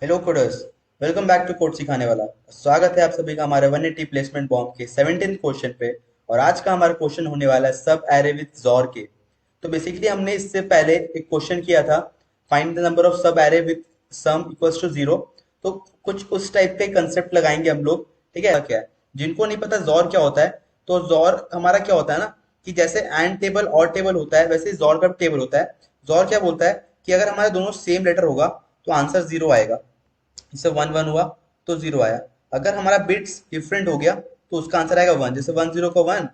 Hello coders. Welcome back to code सिखाने वाला। स्वागत है आप सभी का हमारे 180 प्लेसमेंट बॉम्ब के 17th क्वेश्चन पे। और आज का हमारा क्वेश्चन होने वाला है सब एरे विद जॉर के। तो बेसिकली हमने इससे पहले एक क्वेश्चन किया था, find the number of sub array with sum equals to zero. तो कुछ उस टाइप के कंसेप्ट लगाएंगे हम लोग। ठीक है, क्या है जिनको नहीं पता जॉर क्या होता है, तो जॉर हमारा क्या होता है ना, कि जैसे एंड टेबल और टेबल होता है वैसे जॉर का टेबल होता है। जॉर क्या बोलता है कि अगर हमारे दोनों सेम लेटर होगा तो आंसर जीरो आएगा। जैसे वन वन हुआ तो जीरो आया। अगर हमारा बिट्स डिफरेंट हो गया तो उसका आंसर आएगा वन। जैसे वन जीरो का वन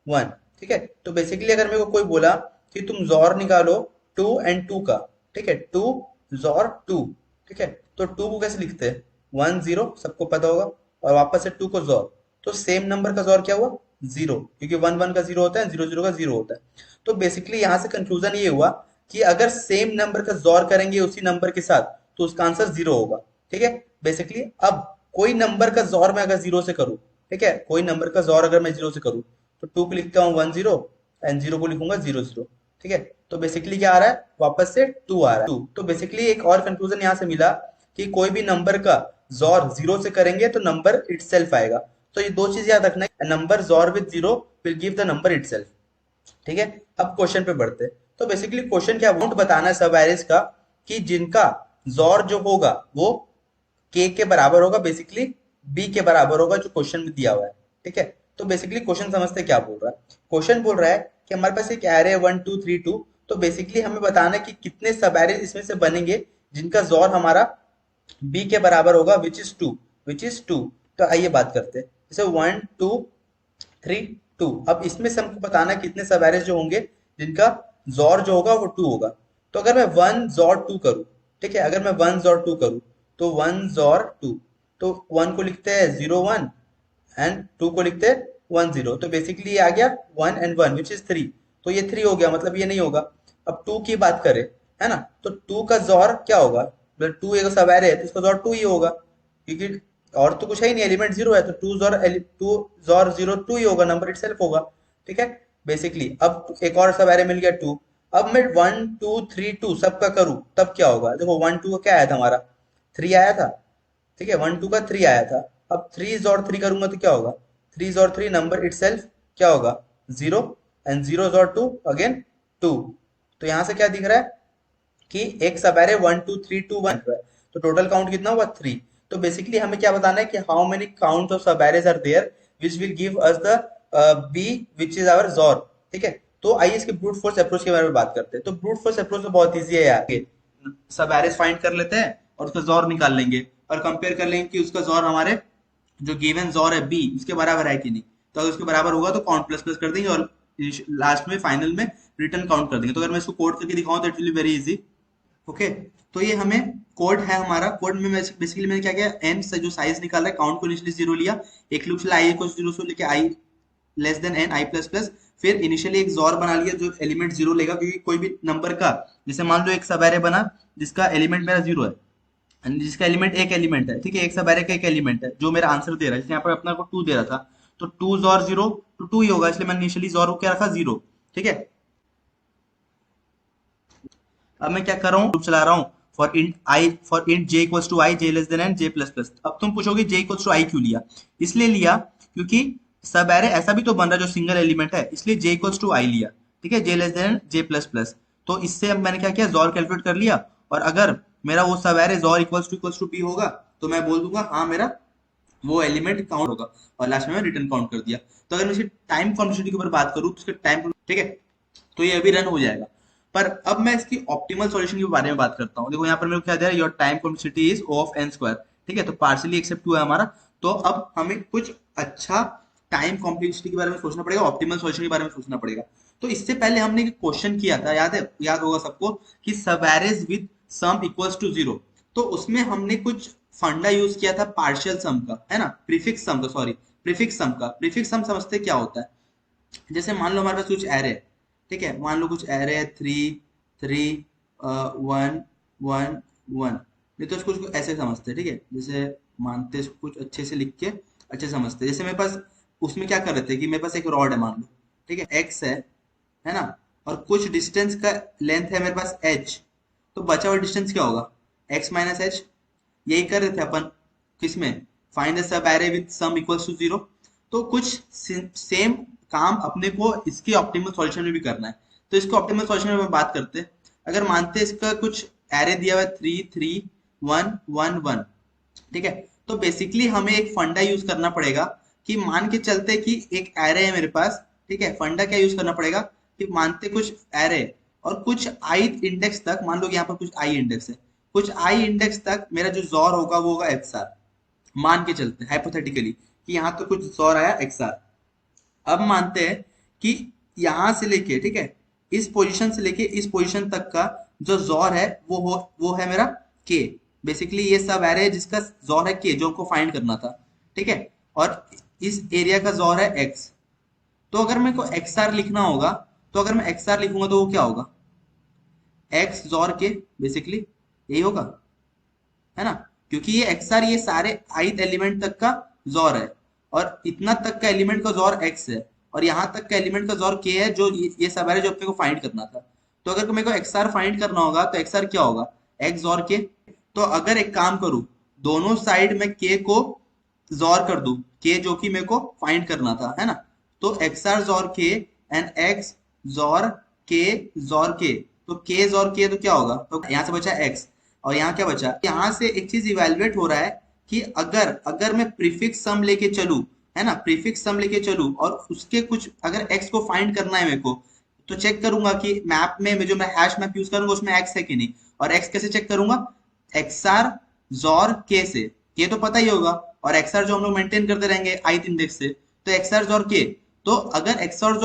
वन। ठीक है, तो बेसिकली अगर मेरे को कोई बोला कि तुम जॉर निकालो टू एंड टू का, ठीक है, टू जॉर टू, ठीक है, तो टू को कैसे लिखते हैं, वन जीरो सबको पता होगा, और वापस से टू को जॉर, तो सेम नंबर का जॉर क्या हुआ, जीरो, क्योंकि वन वन का जीरो होता है, जीरो जीरो का जीरो होता है। तो बेसिकली यहाँ से कंक्लूजन ये हुआ कि अगर सेम नंबर का जॉर करेंगे उसी नंबर के साथ तो उसका आंसर जीरो होगा। ठीक है, बेसिकली अब कोई नंबर का जॉर मैं अगर जीरो से करूं, ठीक है, कोई नंबर का जॉर अगर मैं जीरो से करूं तो टू को लिखता हूँ वन जीरो एंड जीरो को लिखूंगा जीरो जीरो। ठीक है, तो बेसिकली क्या आ रहा है, वापस से टू आ रहा है, टू। तो बेसिकली एक और कंक्लूजन यहाँ से मिला कि कोई भी नंबर का जॉर जीरो से करेंगे तो नंबर इटसेल्फ आएगा। तो ये दो चीज याद रखना है, number jaw with zero will give the number itself. ठीक है, अब क्वेश्चन पे बढ़ते हैं। तो बेसिकली क्वेश्चन क्या, अमाउंट बताना है सब एरेज का कि जिनका जॉर जो होगा वो के बराबर होगा, बेसिकली बी के बराबर होगा, जो क्वेश्चन में दिया हुआ है। ठीक है, तो बेसिकली क्वेश्चन समझते क्या बोल रहा है। क्वेश्चन बोल रहा है कि हमारे पास एक array one two three two, तो बेसिकली हमें बताना है कि कितने सब एरे इसमें से बनेंगे जिनका जॉर हमारा बी के बराबर होगा, which is two, which is two. तो आइए बात करते हैं, जैसे वन टू थ्री टू। अब इसमें से हमको बताना है कितने सब एरेज जो होंगे जिनका जॉर जो होगा वो टू होगा। तो अगर मैं वन जॉर टू करूं, ठीक है, अगर मैं वन जॉर टू करूं तो वन जॉर टू, तो वन को लिखते हैं जीरो वन एंड टू को लिखते हैं वन जीरो। तो बेसिकली ये आ गया one and one which is three. तो ये थ्री हो गया, मतलब ये नहीं होगा। अब टू की बात करें, है ना, तो टू का जॉर क्या होगा, टू एक सब एरे है तो इसका जॉर टू ही होगा, क्योंकि और तो कुछ है ही नहीं, एलिमेंट जीरो है, तो टू जॉर जीरो टू ही होगा, नंबर इटसेल्फ होगा। ठीक है, बेसिकली अब एक और सब एरे मिल गया टू। अब मैं वन टू थ्री टू सबका करूं तब क्या होगा, देखो वन टू का क्या आया था हमारा, थ्री आया था। ठीक है, वन टू का थ्री आया था। अब थ्री और थ्री करूंगा तो क्या होगा, थ्री और थ्री नंबर इटसेल्फ क्या होगा, जीरो, एंड जीरो और टू अगेन टू। तो यहां से क्या दिख रहा है कि एक sub array one two three two one, तो टोटल काउंट कितना हुआ, थ्री। तो बेसिकली हमें क्या बताना है कि how many count of sub arrays are there which will give us the B which is our XOR. ठीक है, तो आइए इसके ब्रूट फोर्स अप्रोच के बारे में बात करते हैं। तो ब्रूट फोर्स अप्रोच तो बहुत ईजी है यार, सब एरेज फाइंड कर लेते हैं और उसका जॉर निकाल लेंगे और कंपेयर कर लेंगे कि उसका जॉर हमारे जो गिवन जॉर है बी उसके बराबर है कि नहीं। तो अगर उसके बराबर होगा तो काउंट प्लस प्लस कर देंगे और लास्ट में फाइनल में रिटर्न काउंट कर देंगे। तो अगर मैं इसको कोड करके दिखाऊं तो it will be very easy. Okay, तो ये हमें कोड है, हमारा कोड में बेसिकली मैंने क्या किया, एन से जो साइज निकाला है, काउंट को इनिशियली जीरो लिया, एक लूप चला आई को जीरो से लेके आई लेस देन एन आई प्लस प्लस, फिर इनिशियली एक जॉर बना लिया जो एलिमेंट जीरो लेगा, क्योंकि कोई भी नंबर का, जैसे मान लो एक सब एरे बना जिसका एलिमेंट मेरा जीरो है and जिसका एलिमेंट एक एलिमेंट है, ठीक है, एक सब एरे का एक एलिमेंट है जो मेरा आंसर दे रहा है, जैसे यहाँ पर अपना को टू दे रहा था, तो टू जॉर जीरो, तो टू ही होगा, इसलिए मैंने इनिशियली जॉर को क्या रखा, जीरो। ठीक है, अब मैं क्या कर रहा हूँ, लूप चला रहा हूँ for int J equals to I J less than N J plus plus. अब तुम पूछोगे जे इक्वल्स टू आई क्यों लिया, इसलिए लिया क्योंकि सब एरे ऐसा भी तो बन रहा है जो सिंगल एलिमेंट है, इसलिए जे इक्वल्स टू आई लिया। ठीक है, जे लेस देन जे प्लस प्लस। तो इससे अब मैंने क्या किया, जॉर कैलकुलेट कर लिया, और अगर मेरा वो sub array XOR equals to B होगा तो मैं बोल दूंगा हाँ मेरा वो एलिमेंट काउंट होगा, और लास्ट में मैं रिटर्न काउंट कर दिया। तो अगर मैं इसकी टाइम कॉम्प्लेक्सिटी के ऊपर बात करूँ तो इसके टाइम, ठीक है, तो ये अभी रन हो जाएगा। पर अब मैं इसकी ऑप्टिमल सॉल्यूशन के बारे में बात करता हूँ। देखो यहाँ पर मेरे को क्या दे रहा है, your time complexity is O of N square. ठीक है, तो पार्शियली एक्सेप्ट हुआ है हमारा। तो अब हमें कुछ अच्छा टाइम कॉम्प्लेक्सिटी के बारे में सोचना पड़ेगा, ऑप्टिमल सॉल्यूशन के बारे में सोचना पड़ेगा। तो इससे पहले हमने एक क्वेश्चन किया था, याद है, याद होगा सबको, कि sub arrays with sum equals to zero. तो उसमें हमने कुछ फंडा यूज किया था पार्शियल सम का, है ना, प्रीफिक्स सम का, सॉरी, प्रीफिक्स सम का। प्रीफिक्स सम समझते क्या होता है, जैसे मान लो हमारे पास कुछ एरे, ठीक है, मान लो कुछ array three three one one one, नहीं तो इसको ऐसे समझते हैं, ठीक है, जैसे मानते इसको कुछ अच्छे से लिख के अच्छे समझते हैं। जैसे मेरे पास उसमें क्या कर रहे थे कि मेरे पास एक रॉड है, मान लो, ठीक है, एक्स है ना, और कुछ डिस्टेंस का लेंथ है मेरे पास एच। तो बचा हुआ डिस्टेंस क्या होगा, एक्स माइनस एच। यही कर रहे थे अपन किसमें, find the sub array with sum equals to 0। तो कुछ सेम काम अपने को इसके ऑप्टिमल सॉल्यूशन में भी करना है। तो इसको ऑप्टिमल सॉल्यूशन में बात करते हैं। अगर मानते हैं इसका कुछ एरे दिया हुआ है 3 3 1 1 1, ठीक है। तो बेसिकली हमें एक फंडा यूज करना पड़ेगा कि मान के चलते कि एक एरे है मेरे पास, ठीक है। फंडा क्या यूज करना पड़ेगा कि मानते कुछ एरे और कुछ आई इंडेक्स तक, मान लो यहाँ पर कुछ आई इंडेक्स है, कुछ आई इंडेक्स तक मेरा जो जॉर होगा वो होगा एक्सआर। मान के चलते हाइपोथेटिकली कि यहाँ तो कुछ जॉर आया एक्सआर। अब मानते हैं कि यहां से लेके, ठीक है, इस पोजीशन से लेके इस पोजीशन तक का जो जॉर है वो है मेरा के। बेसिकली ये सब एरे है जिसका जॉर है के, जो हमको फाइंड करना था, ठीक है। और इस एरिया का जॉर है एक्स। तो अगर मेरे को एक्स आर लिखना होगा, तो अगर मैं एक्स आर लिखूंगा तो वो क्या होगा, एक्स जॉर के, बेसिकली यही होगा, है ना। क्योंकि ये एक्स आर ये सारे ith एलिमेंट तक का जॉर है, और इतना तक का एलिमेंट का जॉर एक्स है, और यहाँ तक का एलिमेंट का जॉर के है, जो ये सब है जो अपने को फाइंड करना था। तो अगर मेरे को एक्स आर फाइंड करना होगा तो एक्स आर क्या होगा, एक्स जॉर के। तो अगर एक काम करूं, दोनों साइड में के को जॉर कर दूं, के जो कि मेरे को फाइंड करना था, है ना। तो एक्स आर जॉर के एंड एक्स जॉर के जॉर के, तो के जॉर के तो क्या होगा, तो यहाँ से बचा एक्स, और यहाँ क्या बचा, यहाँ से एक चीज इवेलुएट हो रहा है कि अगर अगर मैं प्रीफिक्स सम लेके चलूं, है ना, प्रीफिक्स सम लेके चलूं और उसके कुछ अगर एक्स को फाइंड करना है मेरे को, तो चेक करूंगा कि मैप में जो मैं हैश मैप यूज करूंगा उसमें एक्स है कि नहीं। और एक्स कैसे चेक करूंगा, एक्सआर जॉर के से, ये तो पता ही होगा, और एक्सआर जो हम लोग मेंटेन करते रहेंगे ith इंडेक्स से, तो एक्सआर जॉर के। तो अगर एक्सआर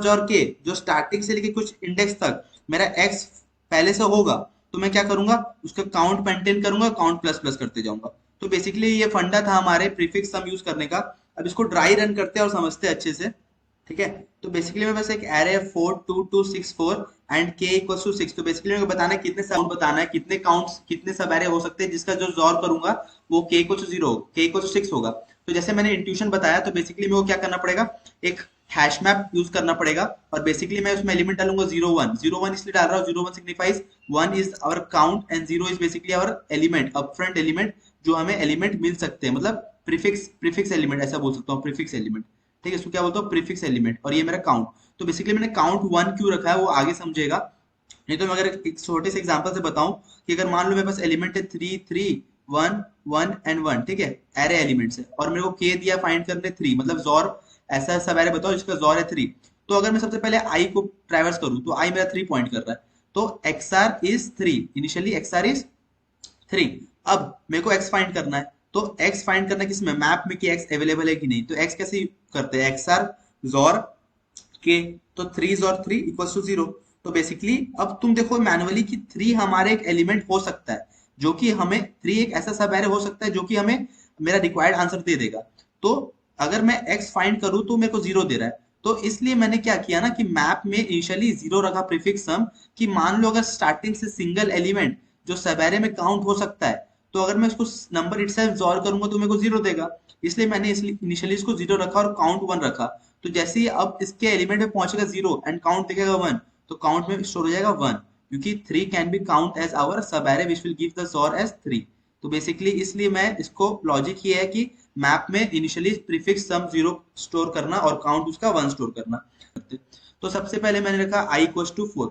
जॉर के जो स्टार्टिंग से लेके कुछ इंडेक्स तक मेरा एक्स पहले से होगा, तो मैं क्या करूंगा, उसका काउंट मेंटेन करूंगा, काउंट प्लस प्लस करते जाऊंगा। तो बेसिकली ये फंडा था हमारे प्रीफिक्स सम यूज करने का। अब इसको ड्राई रन करते हैं और समझते हैं अच्छे से, ठीक है। तो बेसिकली मेरे पास एक एरे है 4 2 2 6 4 एंड के इक्वल्स टू 6। तो बेसिकली मेरे को बताना है कितने काउंट बताना है, कितने काउंट्स, कितने सब एरे हो सकते हैं जिसका जो जॉर करूंगा वो के इक्वल्स टू 0, के इक्वल्स टू 6 होगा। तो जैसे मैंने इंट्यूशन बताया, तो बेसिकली मेरे को क्या करना पड़ेगा, एक हैश मैप यूज करना पड़ेगा, और बेसिकली मैं उसमें एलिमेंट डालूंगा 0 1 0 1, इसलिए डाल रहा हूँ 0 1 signifies 1 is our count and 0 is basically our element, upfront element, जो हमें एलिमेंट मिल सकते हैं, मतलब प्रीफिक्स एलिमेंट ऐसा बोल सकता हूँ, प्रीफिक्स एलिमेंट, ठीक है। इसको क्या बोलता हूँ, प्रीफिक्स एलिमेंट। और ये मेरा काउंट, तो बेसिकली मैंने काउंट 1 क्यों रखा है वो आगे समझेगा। नहीं तो मैं अगर एक छोटे से एग्जांपल से बताऊं कि अगर मान लो मेरे पास एलिमेंट है 3 3 1 1 एंड 1, ठीक है, एरे एलिमेंट्स है, और मेरे को के दिया फाइंड करने 3, मतलब जॉर ऐसा सब एरे बताओ जिसका जॉर है 3। तो अगर मैं सबसे पहले आई को ट्रैवर्स करूं, तो आई मेरा 3 पॉइंट कर रहा है, तो XR is 3, initially XR is 3। अब मेरे को एक्स फाइंड करना है, तो एक्स फाइंड करना किसमें, मैप में, कि एक्स अवेलेबल है कि नहीं। तो एक्स कैसे करते हैं, एक्सआर जॉर के, तो 3 जॉर 3 इक्वल्स टू 0। तो बेसिकली अब तुम देखो मैनुअली कि 3 हमारे एक एलिमेंट हो सकता है, जो कि हमें 3 एक ऐसा सब एरे हो सकता है जो कि हमें मेरा रिक्वायर्ड आंसर दे देगा। तो अगर मैं एक्स फाइंड करूं तो मेरे को 0 दे रहा है, तो इसलिए मैंने क्या किया ना कि मैप में इनिशियली 0 रखा प्रीफिक्स सम, कि मान लो अगर स्टार्टिंग से सिंगल एलिमेंट जो सब एरे में काउंट हो सकता है, तो अगर मैं इसको नंबर इटसेल्फ जॉर करूंगा तो मेरे को 0 देगा, इसलिए मैंने इनिशियली इसको 0 रखा और काउंट 1 रखा। तो जैसे ही अब इसके एलिमेंट में पहुंचेगा 0 एंड काउंट दिखेगा 1, तो काउंट में स्टोर हो जाएगा 1, क्योंकि 3 can be count as our subarray which will give the XOR as 3। तो बेसिकली इसलिए मैं इसको लॉजिक ये है कि मैप में इनिशियली प्रीफिक्स सम 0 स्टोर करना और काउंट उसका 1 स्टोर करना। तो सबसे पहले मैंने रखा i इक्वल्स टू 4,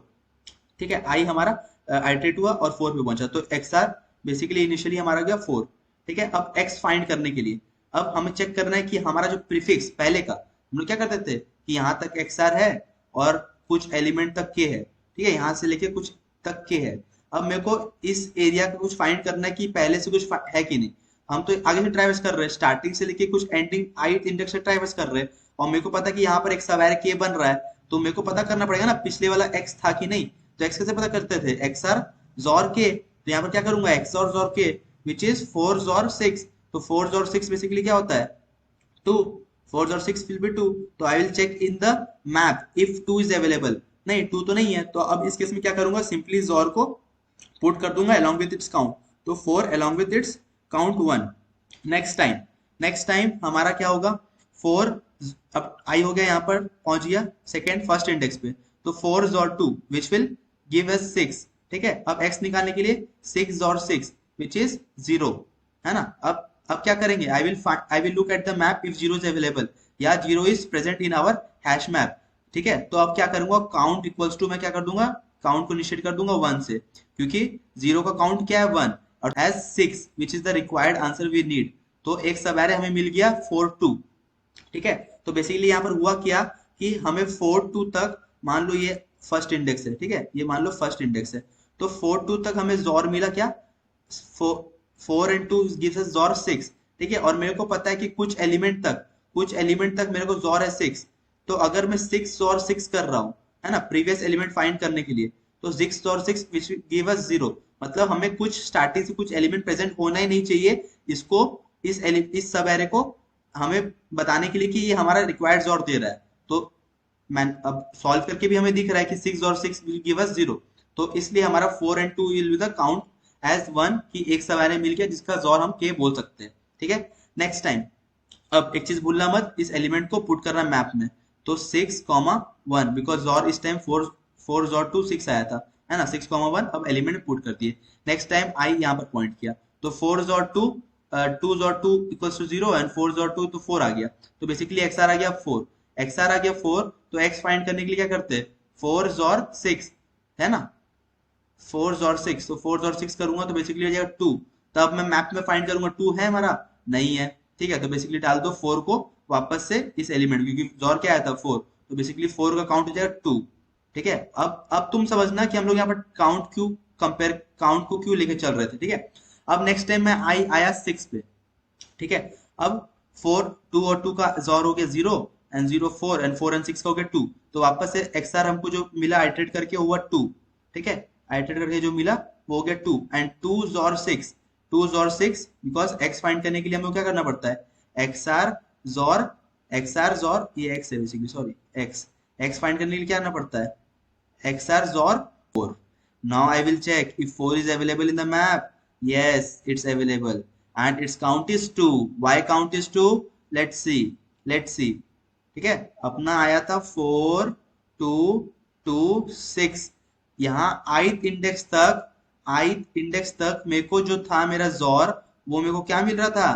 ठीक है, i हमारा आइटरेट हुआ और 4 पे पहुंचा, तो xr बेसिकली इनिशियली हमारा गया 4, ठीक है। अब x फाइंड करने के लिए अब हमें चेक करना है कि हमारा जो प्रीफिक्स पहले का, हम लोग क्या करते थे कि यहाँ तक xr है और कुछ एलिमेंट तक k है, ठीक है, यहाँ से लेके कुछ तक k है। अब मेरे को इस एरिया का कुछ फाइंड करना है कि पहले से कुछ है कि नहीं। हम तो आगे से ट्रैवर्स कर रहे हैं, स्टार्टिंग से लेके कुछ एंडिंग ith इंडेक्स से ट्रैवर्स कर रहे हैं, और मेरे को पता कि यहाँ पर एक सब एरे k बन रहा है, तो मेरे को पता करना पड़ेगा ना पिछले वाला x था कि नहीं। तो x कैसे पता करते थे, xr जॉर के, तो यहाँ पर क्या करूंगा, x और जॉर के विच इज 4 जॉर 6। तो 4 जॉर 6 बेसिकली क्या होता है 2, 4 जॉर 6 विल बी 2। तो I will check in the map if 2 is available, नहीं 2 तो नहीं है, तो अब इस केस में क्या करूंगा, सिंपली जॉर को पुट कर दूंगा along with its count, तो 4 along with its count 1। Next time हमारा क्या होगा, 4, अब आई हो गया यहाँ पर पहुंच गया सेकेंड फर्स्ट इंडेक्स पे, तो 4 और 2 विच विल गिव अस 6, ठीक है। अब x निकालने के लिए 6 और 6 विच इज 0, है ना। अब क्या करेंगे, I will look at the map if 0 is available या 0 is present in our hash map. ठीक है, तो अब क्या करूंगा, काउंट इक्वल्स टू मैं क्या कर दूंगा, काउंट को निश्चित कर दूंगा 1 से, क्योंकि 0 का काउंट क्या है 1 और has 6 which is the required answer we need. तो एक सब एरे हमें मिल गया 4 2। ठीक है, तो बेसिकली यहाँ पर हुआ क्या कि हमें 4 2 तक, मान लो ये फर्स्ट इंडेक्स है, ठीक है, ये मान लो फर्स्ट इंडेक्स है, तो 4 2 तक हमें जॉर मिला क्या, 4 and 2 gives us जॉर 6। ठीक है, और मेरे को पता है कि कुछ एलिमेंट तक मेरे को जॉर है 6। तो अगर मैं 6 जॉर 6 कर रहा हूँ, है ना, प्रीवियस एलिमेंट फाइंड करने के लिए, तो 6 जॉर 6 विच गिव अस 0। मतलब हमें कुछ स्टार्टिंग से कुछ एलिमेंट प्रेजेंट होना ही नहीं चाहिए, इसको इस सब एरे को हमें बताने के लिए कि ये हमारा रिक्वायर्ड जॉर दे रहा है। तो मैं अब सॉल्व करके भी हमें दिख रहा है कि 6 और 6 विल गिव अस 0। तो इसलिए हमारा 4 and 2 will be the count as 1 कि एक सब एरे मिल गया जिसका जॉर हम के बोल सकते हैं। ठीक है, नेक्स्ट टाइम अब एक चीज भूलना मत, इस एलिमेंट को पुट करना मैप में, तो 6, 1 बिकॉज जॉर इस टाइम 4 जॉर 2 6 आया था, है ना, 6, 1 अब एलिमेंट पुट कर दिए। नेक्स्ट टाइम आई यहाँ पर पॉइंट किया, तो 4 jaw 2 2 jaw 2 equals to 0 and 4 jaw 2 तो 4 आ गया, तो बेसिकली एक्सआर आ गया 4। एक्सआर आ गया 4, तो एक्स फाइंड करने के लिए क्या करते हैं, 4 जॉर 6, है ना, 4 जॉर 6, तो 4 जॉर 6 करूंगा तो बेसिकली हो जाएगा 2। तब मैं मैप में फाइंड करूंगा 2 है हमारा, नहीं है। ठीक है, तो बेसिकली डाल दो 4 को वापस से इस एलिमेंट, क्योंकि जॉर क्या आया था 4, तो बेसिकली 4 का काउंट हो जाएगा 2। ठीक है, अब तुम समझना कि हम लोग यहाँ पर काउंट को क्यों लेके चल रहे थे। ठीक है, अब नेक्स्ट टाइम मैं आया 6 पे। ठीक है, अब 4 2 और 2 का जॉर हो गया 0 एंड 0 4 एंड 4 एंड 6 का हो गया 2, तो वापस से एक्सआर हमको जो मिला आइटरेट करके हुआ 2। ठीक है, आइटरेट करके जो मिला वो हो गया 2 and 2 jaw 6, 2 jaw 6 because x find करने के लिए हमें क्या करना पड़ता है, जॉर एक्सआर जॉर, ये एक्स है बेसिकली, सॉरी एक्स फाइंड करने के लिए क्या करना पड़ता है, XR XOR 4. Now I will check if 4 is available in the map. Yes, it's available. And its count is 2. Why count is 2? Let's see. Let's see. ठीक है, अपना आया था 4 2 2 6। यहाँ ith इंडेक्स तक मेरे को जो था मेरा जॉर, वो मेरे को क्या मिल रहा था,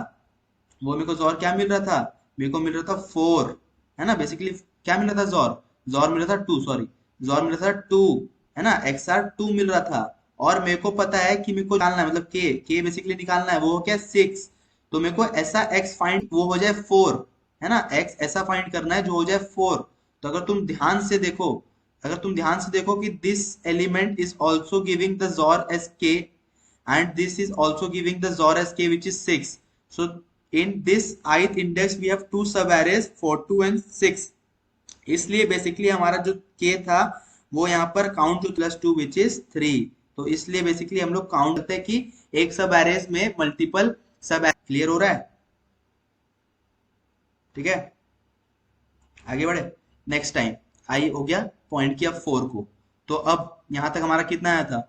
वो मेरे को जॉर क्या मिल रहा था, मेरे को मिल रहा था 4, है ना, बेसिकली क्या मिल रहा था, जॉर जॉर मिल रहा था 2, सॉरी जॉर मिल रहा था 2, है ना, एक्सआर 2 मिल रहा था। और मेरे को पता है कि मेरे को निकालना है, मतलब के बेसिकली निकालना है, वो हो क्या 6। तो मेरे को ऐसा एक्स फाइंड वो हो जाए 4, है ना, एक्स ऐसा फाइंड करना है जो हो जाए 4। तो अगर तुम ध्यान से देखो, कि this element is also giving the XOR as के and this is also giving the zor as k which is 6. So in this ith index we have two sub arrays 4 2 and 6, इसलिए बेसिकली हमारा जो k था वो यहाँ पर count two plus 2 which is 3। तो इसलिए बेसिकली हम लोग काउंट करते हैं कि एक सब एरेज में मल्टीपल सब। क्लियर हो रहा है, ठीक है, आगे बढ़े। नेक्स्ट टाइम आई हो गया पॉइंट किया 4 को, तो अब यहां तक हमारा कितना आया था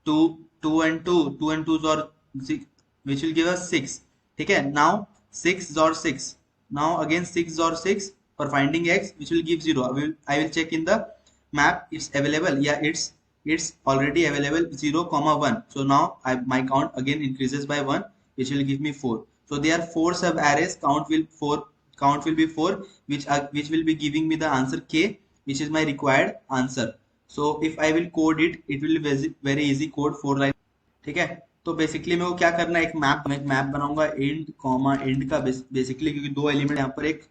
2 2 and 2 2 and 2 और 6 which will give us 6। ठीक है, now 6 or 6, now again 6 or 6 for finding x which will give 0। I will check in the map it's available, yeah it's already available 0 comma 1, so now my count again increases by 1 which will give me 4। so there are 4 sub arrays, count will be 4 which will be giving me the answer k which is my required answer। so if I will code it will be very easy code 4 line। ठीक है, तो basically मेरे को क्या करना है, एक map बनाऊंगा इंड कॉमा इंड का, बेसिकली क्योंकि दो एलिमेंट यहाँ पर, एक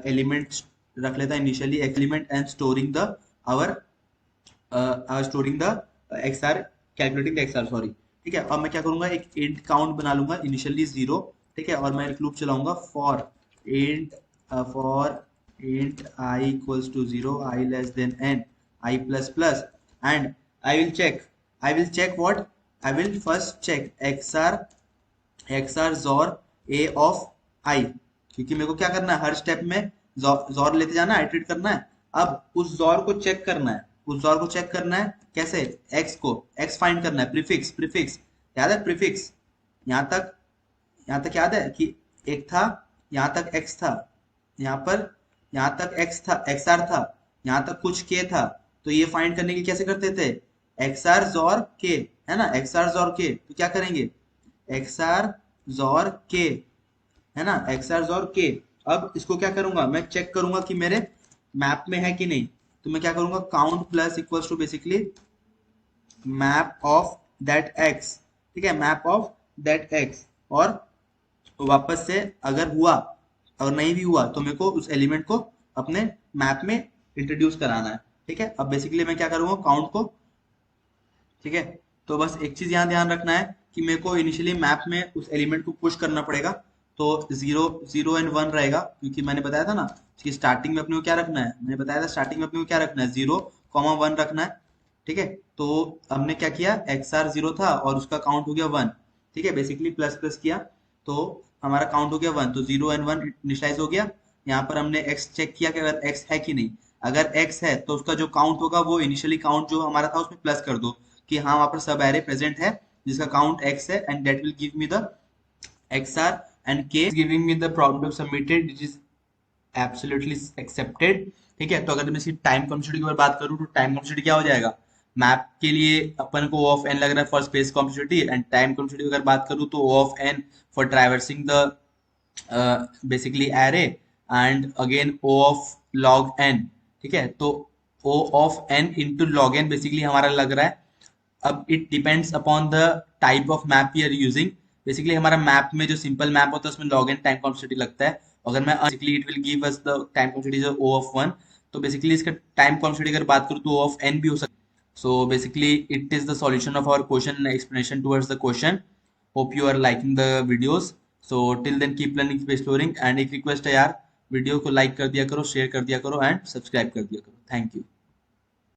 एलिमेंट रख लेता है initially element and storing the our storing the XR, calculating the XR, sorry. ठीक है, अब मैं क्या करूंगा, एक इंट काउंट बना लूंगा इनिशियली 0। ठीक है, और मैं एक लूप चलाऊंगा for int I equals to 0 I less than n I plus plus, and I will check what, I will first check XR XOR A of I, क्योंकि मेरे को क्या करना है, हर स्टेप में जोर लेते जाना है, आइटरेट करना है। अब उस जोर को चेक करना है, कैसे, x फाइंड करना है, प्रीफिक्स याद है, प्रीफिक्स यहाँ तक याद है कि एक था, यहाँ तक x था, यहाँ तक x था, XR था, यहाँ तक कुछ k था। तो ये फाइंड करने के लिए कैसे करते थे, XR XOR k, है ना, XR XOR k। तो क्या करेंगे, XR XOR K, है ना, XR XOR K। अब इसको क्या करूंगा, मैं चेक करूंगा कि मेरे मैप में है कि नहीं। तो मैं क्या करूंगा, count plus equals to basically map of that x, ठीक है, मैप ऑफ दैट x। और वापस से अगर हुआ, अगर नहीं भी हुआ तो मेरे को उस एलिमेंट को अपने मैप में इंट्रोड्यूस कराना है, ठीक है। अब बेसिकली मैं क्या करूंगा, काउंट को, ठीक है। तो बस एक चीज यहाँ ध्यान रखना है कि मेरे को इनिशियली मैप में उस एलिमेंट को पुश करना पड़ेगा। तो 0 0 एंड 1 रहेगा, क्योंकि मैंने बताया था ना कि स्टार्टिंग में अपने को क्या रखना है, मैंने बताया था स्टार्टिंग में अपने को क्या रखना है, 0 1 रखना है, ठीक है। तो हमने क्या किया, XR 0 था और उसका काउंट हो गया 1, ठीक है, बेसिकली प्लस प्लस किया तो हमारा काउंट हो गया 1। तो 0 एंड 1 इनिशियलाइज हो गया। यहाँ पर हमने x चेक किया कि अगर x है कि नहीं। अगर x है तो उसका जो काउंट होगा वो इनिशियली काउंट जो हमारा था उसमें प्लस कर दो कि हाँ वहां पर सब एरे प्रेजेंट है जिसका काउंट x है, and that will give me the XR, and K is giving me the problem submitted which is absolutely accepted, ठीक है। तो अगर मैं इसकी टाइम कॉम्प्लेक्सिटी की बात करूँ तो टाइम कॉम्प्लेक्सिटी क्या हो जाएगा, मैप के लिए अपन को O ऑफ n लग रहा है for space complexity, and time complexity की अगर बात करूँ तो O of n for traversing the basically array, and again O of log n, ठीक है। तो O of n into log n basically हमारा लग रहा है। अब it depends upon the type of map we are using. Basically हमारा map में जो सिंपल मैप होता है उसमें log n टाइम कॉम्प्लेक्सिटी लगता है। अगर मैं basically it will give us the time complexity O of 1। तो बेसिकली इसका टाइम कॉम्प्लेक्सिटी अगर बात करूँ तो O ऑफ n भी हो सकता है। So basically it is the solution of our question, explanation towards the question. Hope you are liking the videos. So till then keep learning, keep exploring. And एक request है यार, video को like कर दिया करो, शेयर कर दिया करो एंड सब्सक्राइब कर दिया करो। Thank you.